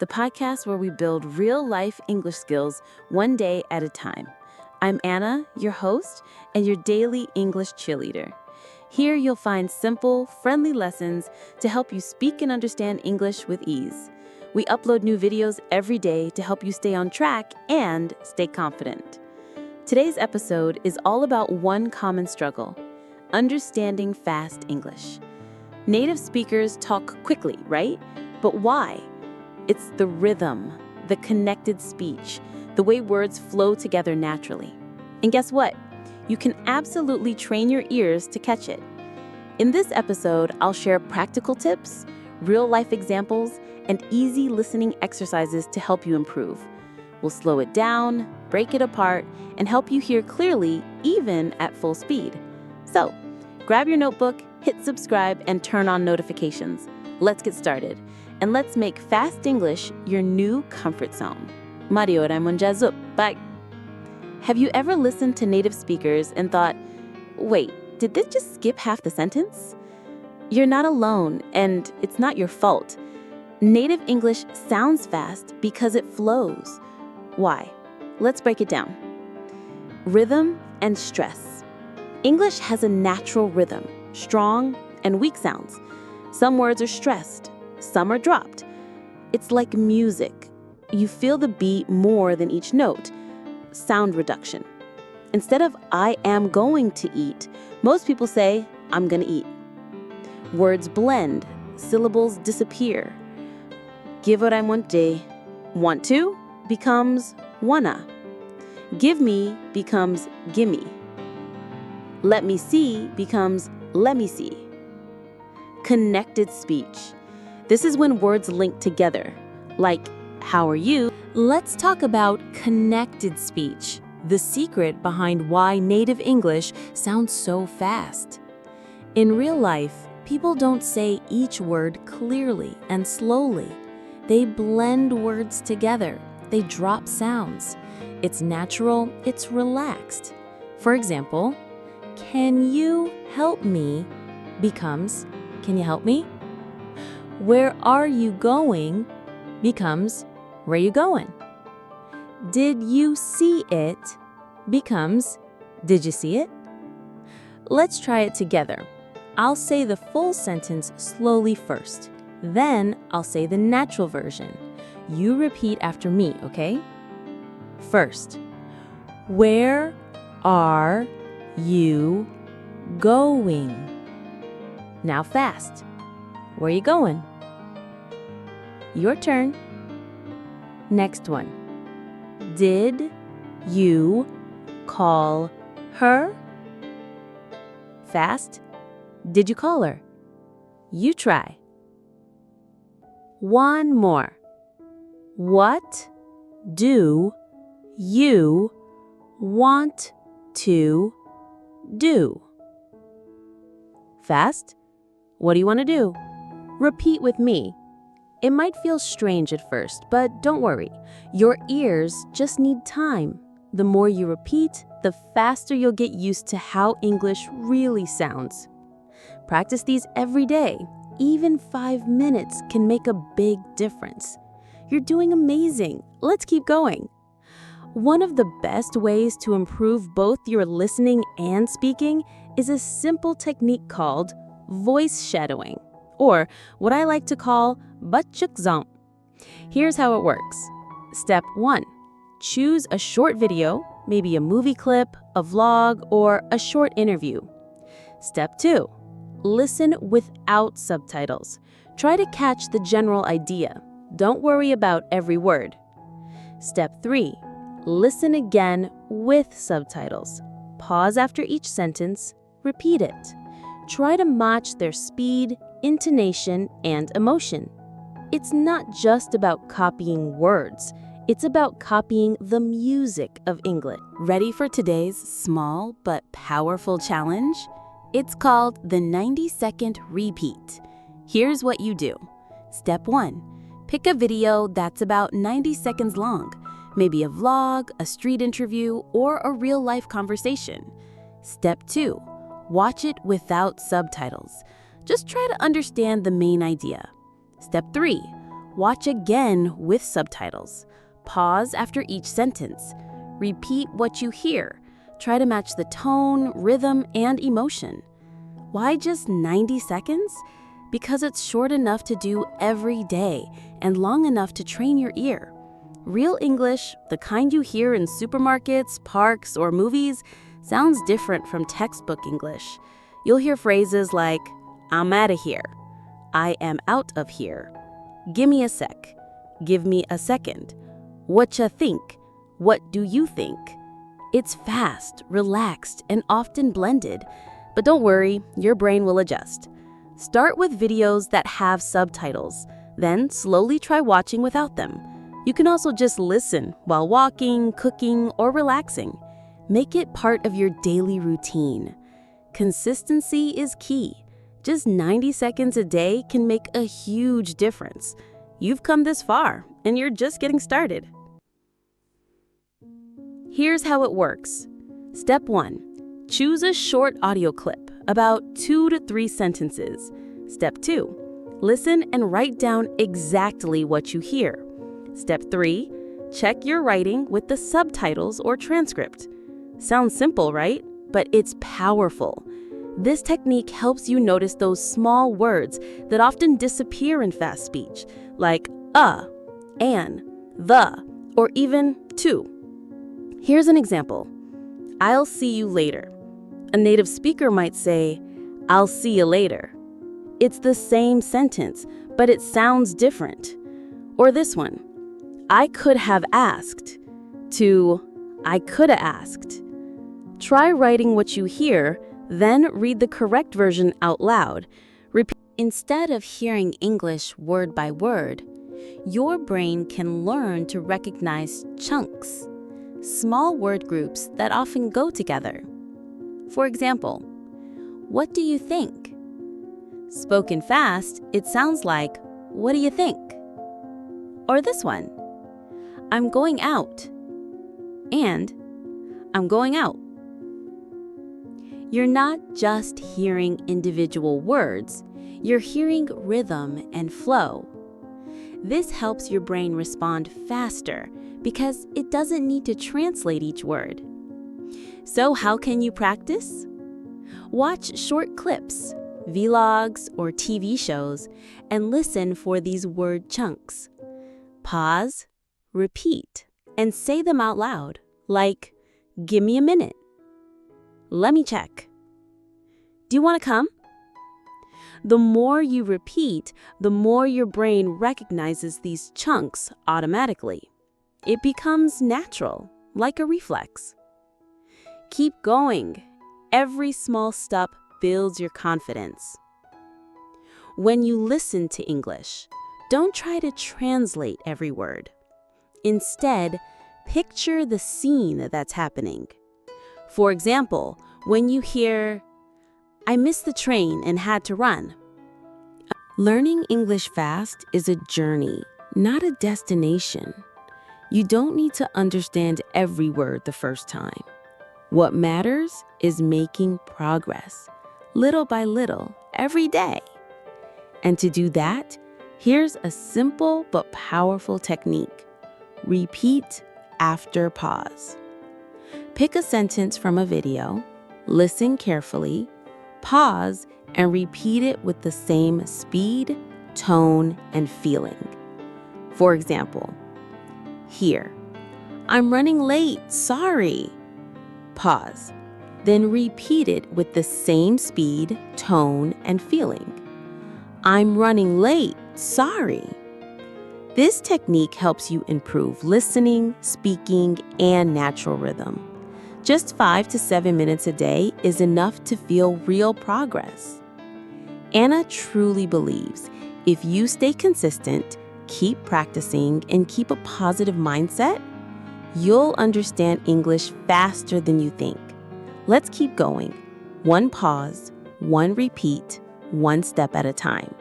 the podcast where we build real-life English skills one day at a time. I'm Anna, your host, and your daily English cheerleader. Here you'll find simple, friendly lessons to help you speak and understand English with ease. We upload new videos every day to help you stay on track and stay confident. Today's episode is all about one common struggle: understanding fast English. Native speakers talk quickly, right? But why? It's the rhythm, the connected speech, the way words flow together naturally. And guess what? You can absolutely train your ears to catch it. In this episode, I'll share practical tips, real-life examples, and easy listening exercises to help you improve. We'll slow it down, break it apart, and help you hear clearly even at full speed. So, grab your notebook, hit subscribe, and turn on notifications. Let's get started, and let's make fast English your new comfort zone. Mari orai jazup. Bye. Have you ever listened to native speakers and thought, wait, did this just skip half the sentence? You're not alone, and it's not your fault. Native English sounds fast because it flows. Why? Let's break it down. Rhythm and stress. English has a natural rhythm, strong and weak sounds. Some words are stressed, some are dropped. It's like music. You feel the beat more than each note. Sound reduction. Instead of I am going to eat, most people say I'm gonna eat. Words blend, syllables disappear. Give what I want to becomes wanna. Give me becomes gimme. Let me see becomes let me see. Connected speech. This is when words link together, like how are you? Let's talk about connected speech, the secret behind why native English sounds so fast. In real life, people don't say each word clearly and slowly. They blend words together. They drop sounds. It's natural, it's relaxed. For example, can you help me becomes, can you help me? Where are you going becomes, where are you going? Did you see it becomes, did you see it? Let's try it together. I'll say the full sentence slowly first. Then I'll say the natural version. You repeat after me, okay? First, where are you going? Now fast. Where are you going? Your turn. Next one. Did you call her? Fast. Did you call her? You try. One more. What do you want to do? Fast. What do you want to do? Repeat with me. It might feel strange at first, but don't worry. Your ears just need time. The more you repeat, the faster you'll get used to how English really sounds. Practice these every day. Even 5 minutes can make a big difference. You're doing amazing. Let's keep going. One of the best ways to improve both your listening and speaking is a simple technique called voice shadowing, or what I like to call batchukzang. Here's how it works. Step 1. Choose a short video, maybe a movie clip, a vlog, or a short interview. Step 2. Listen without subtitles. Try to catch the general idea. Don't worry about every word. Step 3. Listen again with subtitles. Pause after each sentence. Repeat it. Try to match their speed, intonation, and emotion. It's not just about copying words. It's about copying the music of English. Ready for today's small but powerful challenge? It's called the 90-second repeat. Here's what you do. Step 1. Pick a video that's about 90 seconds long, maybe a vlog, a street interview, or a real-life conversation. Step 2. Watch it without subtitles. Just try to understand the main idea. Step 3. Watch again with subtitles. Pause after each sentence. Repeat what you hear. Try to match the tone, rhythm, and emotion. Why just 90 seconds? Because it's short enough to do every day and long enough to train your ear. Real English, the kind you hear in supermarkets, parks, or movies, sounds different from textbook English. You'll hear phrases like, I'm outta here, I am out of here, gimme a sec, give me a second, whatcha think, what do you think? It's fast, relaxed, and often blended. But don't worry, your brain will adjust. Start with videos that have subtitles, then slowly try watching without them. You can also just listen while walking, cooking, or relaxing. Make it part of your daily routine. Consistency is key. Just 90 seconds a day can make a huge difference. You've come this far, and you're just getting started. Here's how it works. Step 1. Choose a short audio clip, about 2 to 3 sentences. Step 2. Listen and write down exactly what you hear. Step 3. Check your writing with the subtitles or transcript. Sounds simple, right? But it's powerful. This technique helps you notice those small words that often disappear in fast speech, like an, the, or even to. Here's an example. I'll see you later. A native speaker might say, I'll see you later. It's the same sentence, but it sounds different. Or this one, I could have asked, to I coulda asked. Try writing what you hear, then read the correct version out loud. Instead of hearing English word by word, your brain can learn to recognize chunks, small word groups that often go together. For example, what do you think? Spoken fast, it sounds like, what do you think? Or this one, I'm going out, and I'm going out. You're not just hearing individual words, you're hearing rhythm and flow. This helps your brain respond faster because it doesn't need to translate each word. So how can you practice? Watch short clips, vlogs, or TV shows, and listen for these word chunks. Pause, repeat, and say them out loud, like, give me a minute. Let me check. Do you want to come? The more you repeat, the more your brain recognizes these chunks automatically. It becomes natural, like a reflex. Keep going. Every small step builds your confidence. When you listen to English, don't try to translate every word. Instead, picture the scene that's happening. For example, when you hear, I missed the train and had to run. Learning English fast is a journey, not a destination. You don't need to understand every word the first time. What matters is making progress, little by little, every day. And to do that, here's a simple but powerful technique. Repeat after pause. Pick a sentence from a video, listen carefully, pause, and repeat it with the same speed, tone, and feeling. For example, here, I'm running late, sorry. Pause, then repeat it with the same speed, tone, and feeling. I'm running late, sorry. This technique helps you improve listening, speaking, and natural rhythm. Just 5 to 7 minutes a day is enough to feel real progress. Anna truly believes if you stay consistent, keep practicing, and keep a positive mindset, you'll understand English faster than you think. Let's keep going. One pause, one repeat, one step at a time.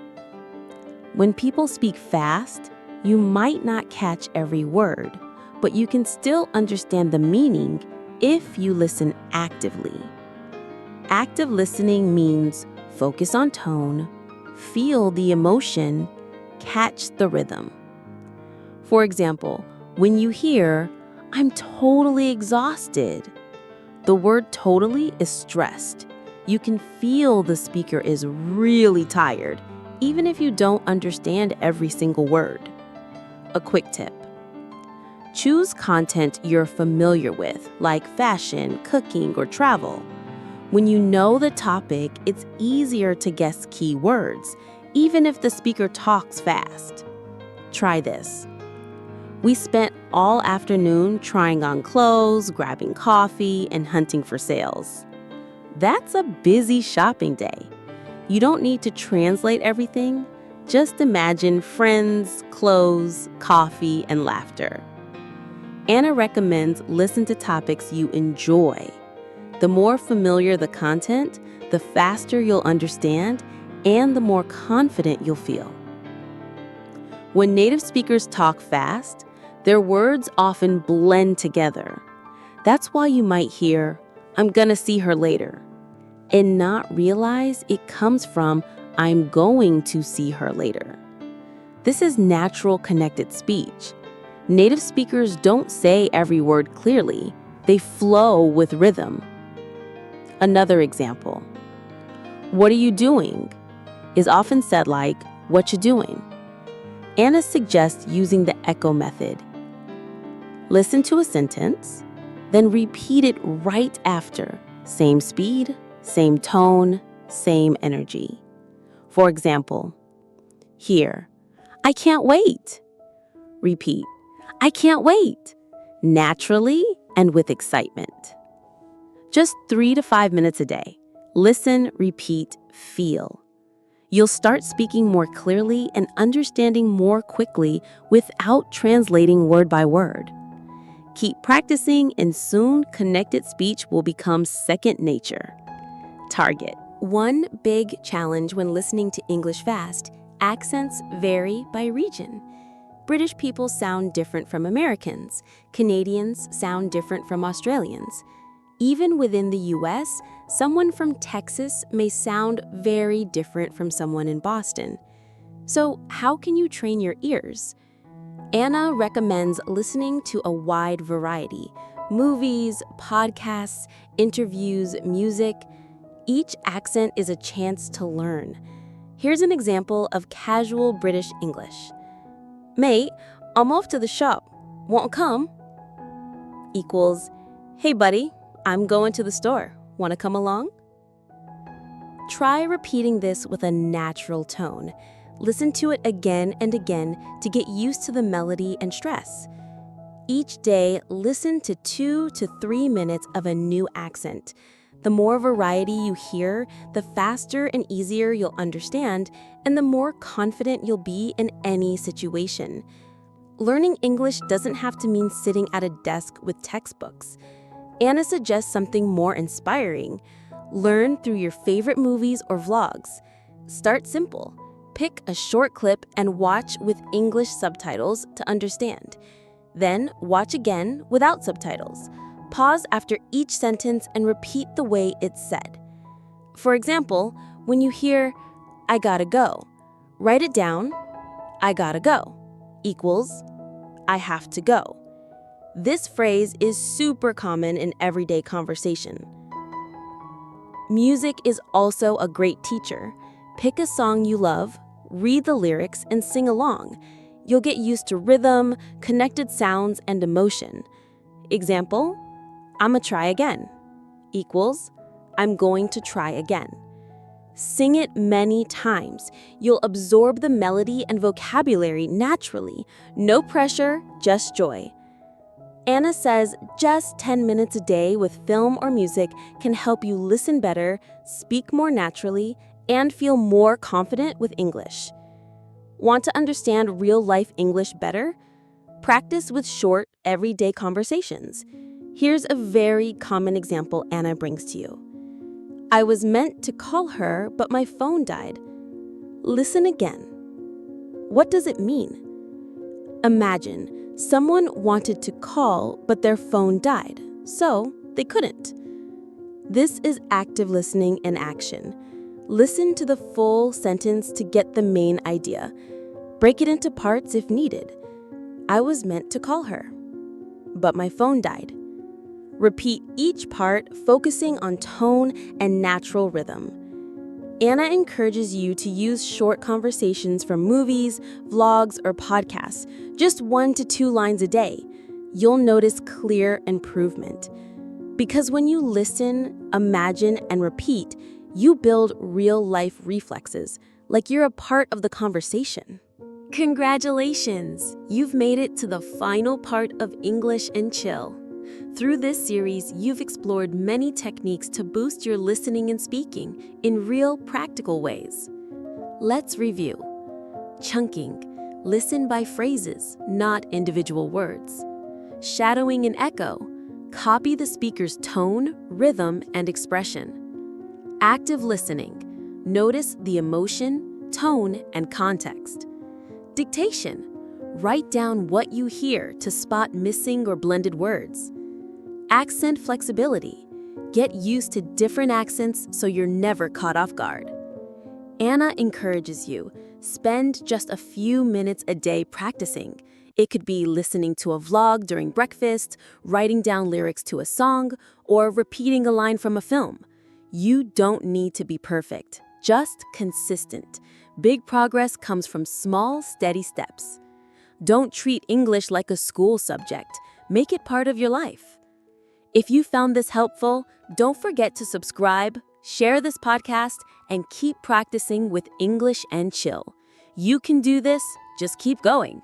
When people speak fast, you might not catch every word, but you can still understand the meaning if you listen actively. Active listening means focus on tone, feel the emotion, catch the rhythm. For example, when you hear, "I'm totally exhausted," the word totally is stressed. You can feel the speaker is really tired, even if you don't understand every single word. A quick tip: choose content you're familiar with, like fashion, cooking, or travel. When you know the topic, it's easier to guess key words, even if the speaker talks fast. Try this. "We spent all afternoon trying on clothes, grabbing coffee, and hunting for sales." That's a busy shopping day. You don't need to translate everything. Just imagine friends, clothes, coffee, and laughter. Anna recommends listen to topics you enjoy. The more familiar the content, the faster you'll understand, and the more confident you'll feel. When native speakers talk fast, their words often blend together. That's why you might hear, "I'm gonna see her later," and not realize it comes from, "I'm going to see her later." This is natural connected speech. Native speakers don't say every word clearly. They flow with rhythm. Another example: "What are you doing?" is often said like, "What you doing?" Anna suggests using the echo method. Listen to a sentence, then repeat it right after. Same speed, same tone, same energy. For example, here, "I can't wait." Repeat, "I can't wait," naturally and with excitement. Just 3 to 5 minutes a day. Listen, repeat, feel. You'll start speaking more clearly and understanding more quickly without translating word by word. Keep practicing, and soon connected speech will become second nature. Target. One big challenge when listening to English fast: accents vary by region. British people sound different from Americans. Canadians sound different from Australians. Even within the US, someone from Texas may sound very different from someone in Boston. So, how can you train your ears? Anna recommends listening to a wide variety: movies, podcasts, interviews, music. Each accent is a chance to learn. Here's an example of casual British English. "Mate, I'm off to the shop. Want to come?" Equals, "Hey buddy, I'm going to the store. Want to come along?" Try repeating this with a natural tone. Listen to it again and again to get used to the melody and stress. Each day, listen to 2 to 3 minutes of a new accent. The more variety you hear, the faster and easier you'll understand, and the more confident you'll be in any situation. Learning English doesn't have to mean sitting at a desk with textbooks. Anna suggests something more inspiring. Learn through your favorite movies or vlogs. Start simple. Pick a short clip and watch with English subtitles to understand. Then watch again without subtitles. Pause after each sentence and repeat the way it's said. For example, when you hear, "I gotta go," write it down. "I gotta go" equals, "I have to go." This phrase is super common in everyday conversation. Music is also a great teacher. Pick a song you love, read the lyrics, and sing along. You'll get used to rhythm, connected sounds, and emotion. Example, "I'ma try again" equals, "I'm going to try again." Sing it many times. You'll absorb the melody and vocabulary naturally. No pressure, just joy. Anna says just 10 minutes a day with film or music can help you listen better, speak more naturally, and feel more confident with English. Want to understand real-life English better? Practice with short, everyday conversations. Here's a very common example Anna brings to you. "I was meant to call her, but my phone died." Listen again. What does it mean? Imagine someone wanted to call, but their phone died, so they couldn't. This is active listening in action. Listen to the full sentence to get the main idea. Break it into parts if needed. I was meant to call her, but my phone died. Repeat each part, focusing on tone and natural rhythm. Anna encourages you to use short conversations from movies, vlogs, or podcasts, just 1 to 2 lines a day. You'll notice clear improvement. Because when you listen, imagine, and repeat, you build real-life reflexes, like you're a part of the conversation. Congratulations! You've made it to the final part of English and Chill. Through this series, you've explored many techniques to boost your listening and speaking in real, practical ways. Let's review. Chunking. Listen by phrases, not individual words. Shadowing and echo. Copy the speaker's tone, rhythm, and expression. Active listening. Notice the emotion, tone, and context. Dictation. Write down what you hear to spot missing or blended words. Accent flexibility. Get used to different accents so you're never caught off guard. Anna encourages you. Spend just a few minutes a day practicing. It could be listening to a vlog during breakfast, writing down lyrics to a song, or repeating a line from a film. You don't need to be perfect, just consistent. Big progress comes from small, steady steps. Don't treat English like a school subject. Make it part of your life. If you found this helpful, don't forget to subscribe, share this podcast, and keep practicing with English and Chill. You can do this, just keep going.